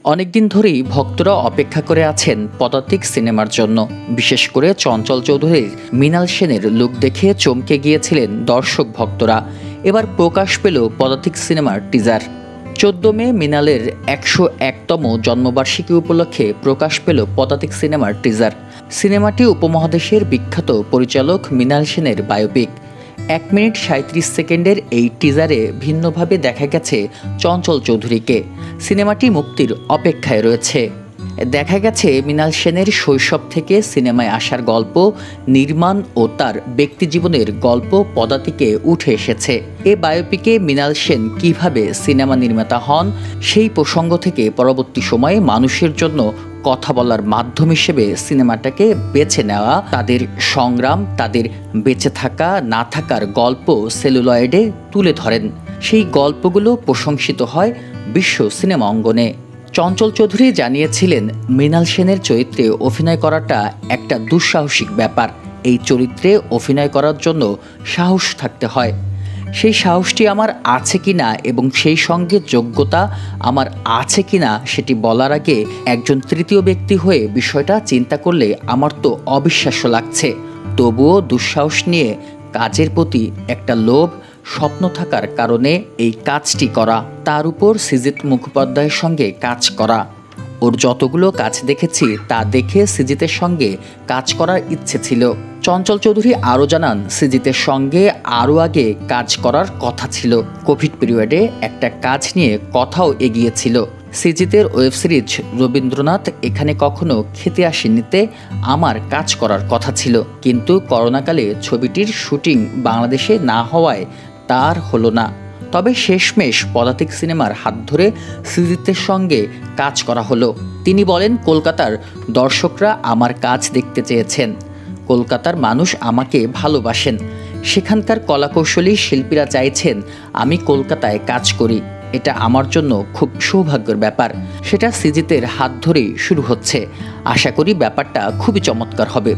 অনেকদিন ধরেই ভক্তরা অপেক্ষা করে আছেন পদাতিক সিনেমার জন্য। বিশেষ করে চঞ্চল চৌধুরীর মৃণাল সেনের লুক দেখে চমকে গিয়েছিলেন দর্শক ভক্তরা। এবার প্রকাশ পেল পদাতিক সিনেমার টিজার। 14 মে মৃণালের 101তম জন্মবার্ষিকী উপলক্ষে প্রকাশ পেল পদাতিক সিনেমার টিজার। সিনেমাটি উপমহাদেশের বিখ্যাত পরিচালক মৃণাল সেনের বায়োপিক। 1 মিনিট 37 সেকেন্ডের এই টিজারে ভিন্নভাবে দেখা গেছে চঞ্চল চৌধুরীকে। সিনেমাটি মুক্তির অপেক্ষায় রয়েছে। দেখা গেছে মৃণাল সেনের শৈশব থেকে সিনেমায় আসার গল্প, নির্মাণ ও তার ব্যক্তিজীবনের গল্প পদাতিকে উঠে এসেছে। এ বায়োপিকে মৃণাল সেন কিভাবে সিনেমা নির্মাতা হন সেই প্রসঙ্গ থেকে পরবর্তী সময়ে মানুষের জন্য কথা বলার মাধ্যম হিসেবে সিনেমাটাকে বেছে নেওয়া, তাদের সংগ্রাম, তাদের বেঁচে থাকা না থাকার গল্প সেলুলয়েডে তুলে ধরেন। সেই গল্পগুলো প্রশংসিত হয় বিশ্ব সিনেমা অঙ্গনে। চঞ্চল চৌধুরী জানিয়েছিলেন, মৃণাল সেনের চরিত্রে অভিনয় করাটা একটা দুঃসাহসিক ব্যাপার। এই চরিত্রে অভিনয় করার জন্য সাহস থাকতে হয়। সেই সাহসটি আমার আছে কিনা এবং সেই সঙ্গে যোগ্যতা আমার আছে কিনা সেটি বলার আগে একজন তৃতীয় ব্যক্তি হয়ে বিষয়টা চিন্তা করলে আমার তো অবিশ্বাস্য লাগছে। তবুও দুঃসাহস নিয়ে কাজের প্রতি একটা লোভ, স্বপ্ন থাকার কারণে এই কাজটি করা, তার উপর সৃজিত মুখোপাধ্যায়ের সঙ্গে কাজ করা। ওর যতগুলো কাজ দেখেছি তা দেখে সৃজিতের সঙ্গে কাজ করার ইচ্ছে ছিল। চঞ্চল চৌধুরী আরও জানান, সৃজিতের সঙ্গে আরও আগে কাজ করার কথা ছিল। কোভিড পিরিয়ডে একটা কাজ নিয়ে কথাও এগিয়েছিল। সৃজিতের ওয়েব সিরিজ রবীন্দ্রনাথ এখানে কখনো খেতে আসেনিতে আমার কাজ করার কথা ছিল, কিন্তু করোনাকালে ছবিটির শুটিং বাংলাদেশে না হওয়ায় তার হলো না। তবে শেষমেশ পদাতিক সিনেমার হাত ধরে সৃজিতের সঙ্গে কাজ করা হলো। তিনি বলেন, কলকাতার দর্শকরা আমার কাজ দেখতে চেয়েছেন। কলকাতার মানুষ আমাকে ভালোবাসেন। সেখানকার কলাকৌশলী শিল্পীরা চাইছেন আমি কলকাতায় কাজ করি। এটা আমার জন্য খুব সৌভাগ্যের ব্যাপার। সেটা সৃজিতের হাত ধরেই শুরু হচ্ছে। আশা করি ব্যাপারটা খুবই চমৎকার হবে।